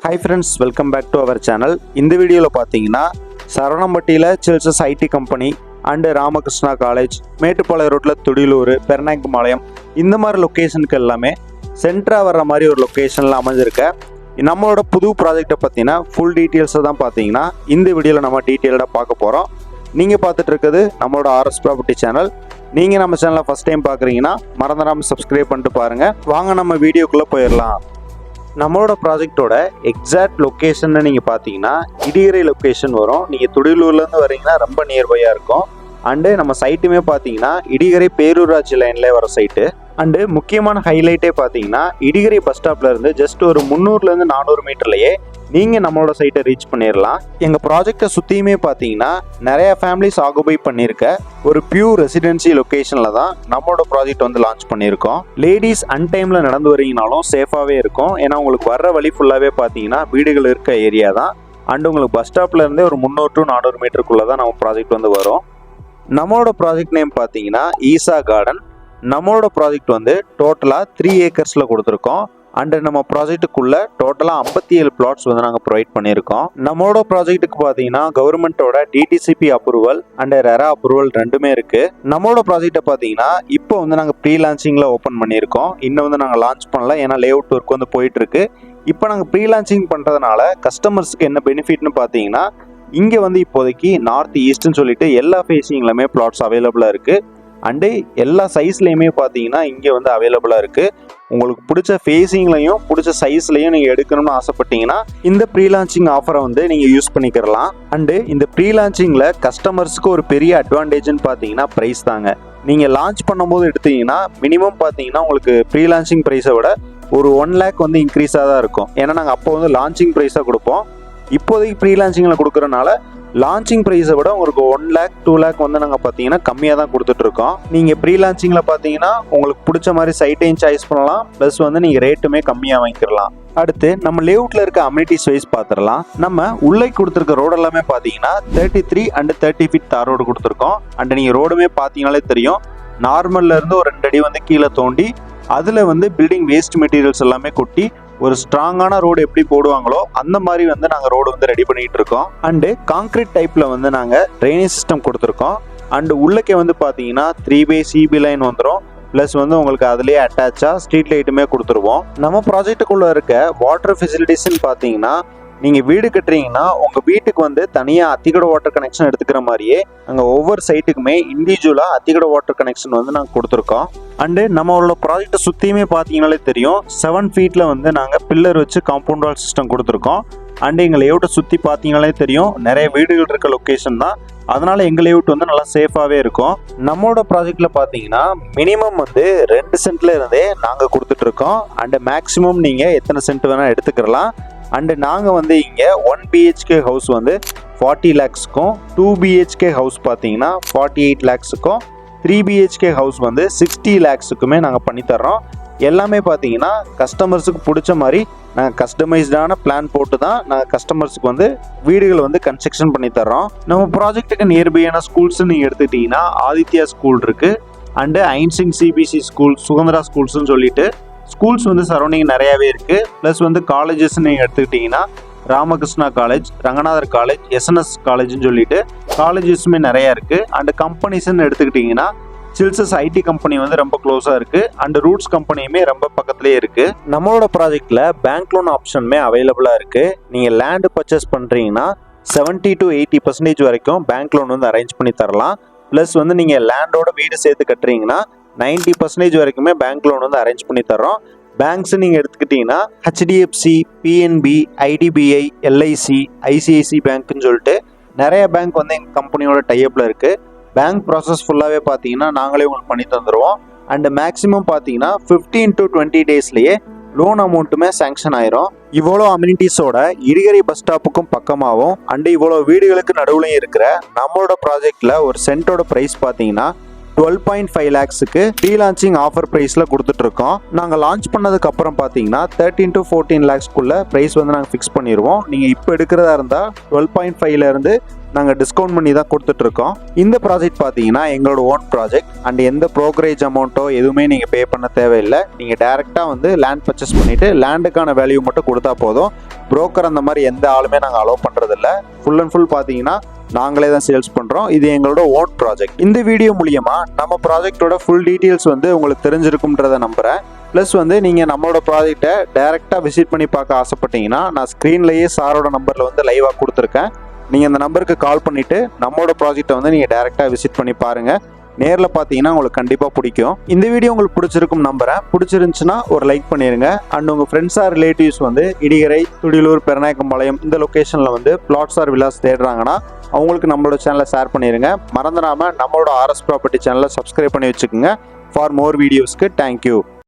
Hi friends, welcome back to our channel. இந்த வீடியோல பாத்தீங்கன்னா சரவணம்பட்டியில சில்சஸ் IT company and Ramakrishna college, Mettupalayam ரோட்ல துடிலூர், பெர்னாயக்கம்பாளையம் இந்த மாதிரி லொகேஷனுக்கு எல்லாமே சென்டரா வர்ற மாதிரி ஒரு லொகேஷன்ல அமைஞ்சிருக்க நம்மளோட புது ப்ராஜெக்டை பத்தின ஃபுல் டீட்டெயில்ஸை தான் பாத்தீங்கன்னா இந்த வீடியோல நம்ம டீட்டெயில்டா பார்க்க போறோம். நீங்க பார்த்துட்டு இருக்கிறது நம்மளோட ஆர்எஸ் ப்ராப்பர்ட்டி சேனல். நீங்க நம்ம சேனலை ஃபர்ஸ்ட் டைம் பார்க்குறீங்கன்னா மறந்துடாம சப்ஸ்கிரைப் பண்ணிட்டு பாருங்க. வாங்க நம்ம வீடியோக்குள்ள போயிடலாம். நம்மளோட ப்ராஜெக்டோட எக்ஸாக்ட் லொக்கேஷன் நீங்கள் பார்த்தீங்கன்னா இடிகரை லொக்கேஷன் வரும். நீங்கள் துடிலூர்லேருந்து வரீங்கன்னா ரொம்ப நியர்பையாக இருக்கும். அண்டு நம்ம சைட்டுமே பார்த்தீங்கன்னா இடிகரை பேரூராட்சி லைன்லேயே வர சைட்டு. அண்டு முக்கியமான ஹைலைட்டே பார்த்தீங்கன்னா இடிகரை பஸ் ஸ்டாப்லேருந்து ஜஸ்ட் ஒரு 300 - 400 மீட்டர்லேயே நீங்கள் நம்மளோட சைட்டை ரீச் பண்ணிடலாம். எங்கள் ப்ராஜெக்டை சுற்றியுமே பார்த்தீங்கன்னா நிறையா ஃபேமிலிஸ் ஆக்குபை பண்ணியிருக்க ஒரு பியூர் ரெசிடென்சி லொக்கேஷனில் தான் நம்மளோட ப்ராஜெக்ட் வந்து லான்ச் பண்ணியிருக்கோம். லேடிஸ் அன்டைமில் நடந்து வரீங்கனாலும் சேஃபாகவே இருக்கும். ஏன்னா உங்களுக்கு வர்ற வழி ஃபுல்லாகவே பார்த்தீங்கன்னா வீடுகள் இருக்க ஏரியா தான். அண்டு உங்களுக்கு பஸ் ஸ்டாப்லேருந்தே ஒரு 300 - 400 மீட்டருக்குள்ளே தான் நம்ம ப்ராஜெக்ட் வந்து வரும். நம்மளோட ப்ராஜெக்ட் நேம் பார்த்தீங்கன்னா ஈசா கார்டன். நம்மளோட ப்ராஜெக்ட் வந்து டோட்டலாக 3 ஏக்கர்ஸில் கொடுத்துருக்கோம். அண்ட் நம்ம ப்ராஜெக்ட்டுக்குள்ள டோட்டலாக 57 பிளாட்ஸ் வந்து நாங்கள் ப்ரொவைட் பண்ணியிருக்கோம். நம்மளோட ப்ராஜெக்ட்டுக்கு பார்த்தீங்கன்னா கவர்மெண்ட்டோட DTCP approval and RERA approval ரெண்டுமே இருக்கு. நம்மளோட ப்ராஜெக்டை பார்த்தீங்கன்னா இப்போ வந்து நாங்கள் ப்ரீ லான்ச்சிங்கில் ஓப்பன் பண்ணியிருக்கோம். இன்னும் வந்து நாங்கள் லான்ச் பண்ணல, ஏன்னா லே அவுட் ஒர்க் வந்து போயிட்டு இருக்கு. இப்போ நாங்கள் ப்ரீ லான்ச்சிங் பண்ணுறதுனால கஸ்டமர்ஸ்க்கு என்ன பெனிஃபிட்னு பார்த்தீங்கன்னா இங்கே வந்து இப்போதைக்கு நார்த் ஈஸ்ட்னு சொல்லிட்டு எல்லா ஃபேஸிங்லையுமே பிளாட்ஸ் அவைலபிளாக இருக்குது. அண்டு எல்லா சைஸ்லையுமே பார்த்தீங்கன்னா இங்கே வந்து அவைலபிளாக இருக்குது. உங்களுக்கு பிடிச்ச ஃபேஸிங்லையும் பிடிச்ச சைஸ்லையும் நீங்கள் எடுக்கணும்னு ஆசைப்பட்டீங்கன்னா இந்த ப்ரீ லான்ச்சிங் ஆஃபரை வந்து நீங்கள் யூஸ் பண்ணிக்கிறலாம். அண்டு இந்த ப்ரீ லான்ச்சிங்கில் கஸ்டமர்ஸ்க்கு ஒரு பெரிய அட்வான்டேஜ்னு பார்த்தீங்கன்னா ப்ரைஸ் தாங்க. நீங்கள் லான்ச் பண்ணும்போது எடுத்தீங்கன்னா மினிமம் பார்த்தீங்கன்னா உங்களுக்கு ப்ரீ லான்ச்சிங் ப்ரைஸை விட ஒரு 1 lakh வந்து இன்க்ரீஸாக தான் இருக்கும். ஏன்னா நாங்கள் அப்போ வந்து லான்ச்சிங் ப்ரைஸாக கொடுப்போம். இப்போதைக்கு ப்ரீ லான்ச்சிங்கில் கொடுக்குறனால லான்ச்சிங் ப்ரைஸை விட உங்களுக்கு 1 lakh 2 lakh வந்து நாங்கள் பார்த்தீங்கன்னா கம்மியாக தான் கொடுத்துட்ருக்கோம். நீங்கள் ப்ரீ லான்ச்சிங்கில் பார்த்தீங்கன்னா உங்களுக்கு பிடிச்ச மாதிரி சைட்டையும் சாய்ஸ் பண்ணலாம், ப்ளஸ் வந்து நீங்கள் ரேட்டுமே கம்மியாக வாங்கிக்கலாம். அடுத்து நம்ம லேஅவுட்டில் இருக்க அம்யூனிட்டிஸ் வைஸ் பார்த்துடலாம். நம்ம உள்ளே கொடுத்துருக்க ரோடு எல்லாமே பார்த்தீங்கன்னா 33 and 30 feet தார் ரோடு கொடுத்துருக்கோம். அண்ட் நீங்கள் ரோடுமே பார்த்தீங்கனாலே தெரியும், நார்மல்ல இருந்து ஒரு 2 அடி வந்து கீழே தோண்டி அதில் வந்து பில்டிங் வேஸ்ட் மெட்டீரியல்ஸ் எல்லாமே கொட்டி ஒரு ஸ்ட்ராங்கான ரோடு எப்படி போடுவாங்களோ அந்த மாதிரி வந்து நாங்கள் ரோடு வந்து ரெடி பண்ணிட்டு இருக்கோம். அண்டு கான்கிரீட் டைப்பில் வந்து நாங்கள் ட்ரைனேஜ் சிஸ்டம் கொடுத்துருக்கோம். அண்டு உள்ளக்கே வந்து பார்த்தீங்கன்னா 3 CB லைன் வந்துடும். ப்ளஸ் வந்து உங்களுக்கு அதுலேயே அட்டாச்சாக ஸ்ட்ரீட் லைட்டுமே கொடுத்துருவோம். நம்ம ப்ராஜெக்ட்டுக்குள்ளே இருக்க வாட்டர் ஃபெசிலிட்டிஸ்ன்னு பார்த்தீங்கன்னா நீங்கள் வீடு கட்டுறீங்கன்னா உங்கள் வீட்டுக்கு வந்து தனியாக அத்திக்கடை வாட்டர் கனெக்ஷன் எடுத்துக்கிற மாதிரியே நாங்கள் ஒவ்வொரு சைட்டுக்குமே இண்டிவிஜுவலாக அத்திக்கடை வாட்டர் கனெக்ஷன் வந்து நாங்கள் கொடுத்துருக்கோம். அண்டு நம்மளோட ப்ராஜெக்டை சுற்றியுமே பார்த்தீங்கனாலே தெரியும், 7 feetல வந்து நாங்கள் பில்லர் வச்சு காம்பவுண்ட் வால் சிஸ்டம் கொடுத்துருக்கோம். அண்டு எங்கள் லேஅவுட்டை சுற்றி பார்த்தீங்கனாலே தெரியும், நிறைய வீடுகள் இருக்க லொக்கேஷன் தான். அதனால எங்கள் லேஅவுட் வந்து நல்லா சேஃபாகவே இருக்கும். நம்மளோட ப்ராஜெக்டில் பார்த்தீங்கன்னா மினிமம் வந்து 2 சென்ட்ல இருந்தே நாங்கள் கொடுத்துட்ருக்கோம். அண்டு மேக்ஸிமம் நீங்கள் எத்தனை சென்ட் வேணால் எடுத்துக்கிறலாம். அண்டு நாங்கள் வந்து இங்கே 1 BHK ஹவுஸ் வந்து 40 lakhsக்கும், 2 BHK ஹவுஸ் பார்த்தீங்கன்னா 48 lakhsக்கும், 3 BHK ஹவுஸ் வந்து 60 lakhsக்குமே நாங்கள் பண்ணித்தர்றோம். எல்லாமே பார்த்தீங்கன்னா கஸ்டமர்ஸுக்கு பிடிச்ச மாதிரி நாங்கள் கஸ்டமைஸ்டான பிளான் போட்டு தான் நாங்கள் கஸ்டமர்ஸுக்கு வந்து வீடுகள் வந்து கன்ஸ்ட்ரக்ஷன் பண்ணி தர்றோம். நம்ம ப்ராஜெக்ட்டுக்கு நியர்பையான ஸ்கூல்ஸ் நீங்கள் எடுத்துக்கிட்டிங்கன்னா ஆதித்யா ஸ்கூல் இருக்குது. அண்டு ஐன்சிங் CBC ஸ்கூல், சுகந்திரா ஸ்கூல்ஸ்னு சொல்லிட்டு ஸ்கூல்ஸ் வந்து சரௌண்டிங் நிறையாவே இருக்குது. ப்ளஸ் வந்து காலேஜஸ் நீங்கள் எடுத்துக்கிட்டிங்கன்னா Ramakrishna college, Ranganathar college, SNS காலேஜ்னு சொல்லிட்டு காலேஜஸுமே நிறையா இருக்குது. அண்டு கம்பெனிஸ்ன்னு எடுத்துக்கிட்டிங்கன்னா சில்சஸ் ஐடி கம்பெனி வந்து ரொம்ப க்ளோஸாக இருக்குது. அண்ட் ரூட்ஸ் கம்பெனியுமே ரொம்ப பக்கத்துலேயே இருக்குது. நம்மளோட ப்ராஜெக்டில் பேங்க் லோன் ஆப்ஷனுமே அவைலபிளாக இருக்குது. நீங்கள் லேண்டு பர்ச்சேஸ் பண்ணுறீங்கன்னா 70 to 80% வரைக்கும் பேங்க் லோன் வந்து அரேஞ்ச் பண்ணி தரலாம். ப்ளஸ் வந்து நீங்கள் லேண்டோட வீடு சேர்த்து கட்டுறீங்கன்னா 90% வரைக்குமே பேங்க் லோன் வந்து அரேஞ்ச் பண்ணி தர்றோம். பேங்க்ஸ் நீங்கள் எடுத்துக்கிட்டிங்கன்னா HDFC, PNB, IDBI, LIC, ICICI பேங்க்னு சொல்லிட்டு நிறைய பேங்க் வந்து எங்கள் கம்பெனியோட டைஅப்பில் இருக்குது. பேங்க் ப்ராசஸ் ஃபுல்லாகவே பார்த்தீங்கன்னா நாங்களே உங்களுக்கு பண்ணி தந்துடுவோம். அண்டு மேக்ஸிமம் பார்த்தீங்கன்னா 15 to 20 daysலேயே லோன் அமௌண்ட்டுமே சேங்ஷன் ஆயிரும். இவ்வளோ அம்யூனிட்டிஸோட இடிகரை பஸ் ஸ்டாப்புக்கும் பக்கமாகவும் அண்டு இவ்வளோ வீடுகளுக்கு நடுவுலையும் இருக்கிற நம்மளோட ப்ராஜெக்டில் ஒரு சென்ட்டோட ப்ரைஸ் பார்த்தீங்கன்னா 12.5 lakhsக்கு ப்ரீ லான்ச்சிங் ஆஃபர் ப்ரைஸில் கொடுத்துட்ருக்கோம். நாங்கள் லான்ச் பண்ணதுக்கு அப்புறம் பார்த்தீங்கன்னா 13 to 14 lakhsக்குள்ள ப்ரைஸ் வந்து நாங்கள் ஃபிக்ஸ் பண்ணிடுவோம். நீங்கள் இப்போ எடுக்கிறதா இருந்தால் 12.5லேருந்து நாங்கள் டிஸ்கவுண்ட் பண்ணி தான் கொடுத்துட்ருக்கோம். இந்த ப்ராஜெக்ட் பார்த்தீங்கன்னா எங்களோட ஓன் ப்ராஜெக்ட் அண்ட் எந்த ப்ரோக்கரேஜ் அமௌண்ட்டோ எதுவுமே நீங்கள் பே பண்ண தேவையில்லை. நீங்கள் டேரெக்டாக வந்து லேண்ட் பர்ச்சேஸ் பண்ணிவிட்டு லேண்டுக்கான வேல்யூ மட்டும் கொடுத்தா போதும். புரோக்கர் அந்த மாதிரி எந்த ஆளுமே நாங்கள் அலோவ் பண்ணுறதில்ல. ஃபுல் அண்ட் ஃபுல் பார்த்தீங்கன்னா நாங்களே தான் சேல்ஸ் பண்ணுறோம். இது எங்களோட ஓன் ப்ராஜெக்ட். இந்த வீடியோ மூலியமா நம்ம ப்ராஜெக்டோட ஃபுல் டீட்டெயில்ஸ் வந்து உங்களுக்கு தெரிஞ்சிருக்கும்ன்றதை நம்புகிறேன். ப்ளஸ் வந்து நீங்கள் நம்மளோட ப்ராஜெக்டை டேரெக்டாக விசிட் பண்ணி பார்க்க ஆசைப்பட்டீங்கன்னா நான் ஸ்க்ரீன்லேயே சாரோட நம்பரில் வந்து லைவாக கொடுத்துருக்கேன். நீங்கள் அந்த நம்பருக்கு கால் பண்ணிவிட்டு நம்மளோட ப்ராஜெக்டை வந்து நீங்கள் டேரெக்டாக விசிட் பண்ணி பாருங்கள். நேரில் பார்த்தீங்கன்னா உங்களுக்கு கண்டிப்பாக பிடிக்கும். இந்த வீடியோ உங்களுக்கு பிடிச்சிருக்கும் நம்புறேன். பிடிச்சிருந்துச்சுன்னா ஒரு லைக் பண்ணிடுங்க. அண்ட் உங்கள் ஃப்ரெண்ட்ஸ் ஆர் ரிலேட்டிவ்ஸ் வந்து இடிகரை, துடியலூர், பெருநாயக்கம்பாளையம் இந்த லொக்கேஷனில் வந்து பிளாட்ஸ் ஆர் வில்லாஸ் தேடுறாங்கன்னா அவங்களுக்கு நம்மளோட சேனலை ஷேர் பண்ணிடுங்க. மறந்துடாமல் நம்மளோட ஆர்எஸ் ப்ராப்பர்ட்டி சேனலை சப்ஸ்கிரைப் பண்ணி வச்சுக்கோங்க. ஃபார் மோர் வீடியோஸ்க்கு தேங்க்யூ.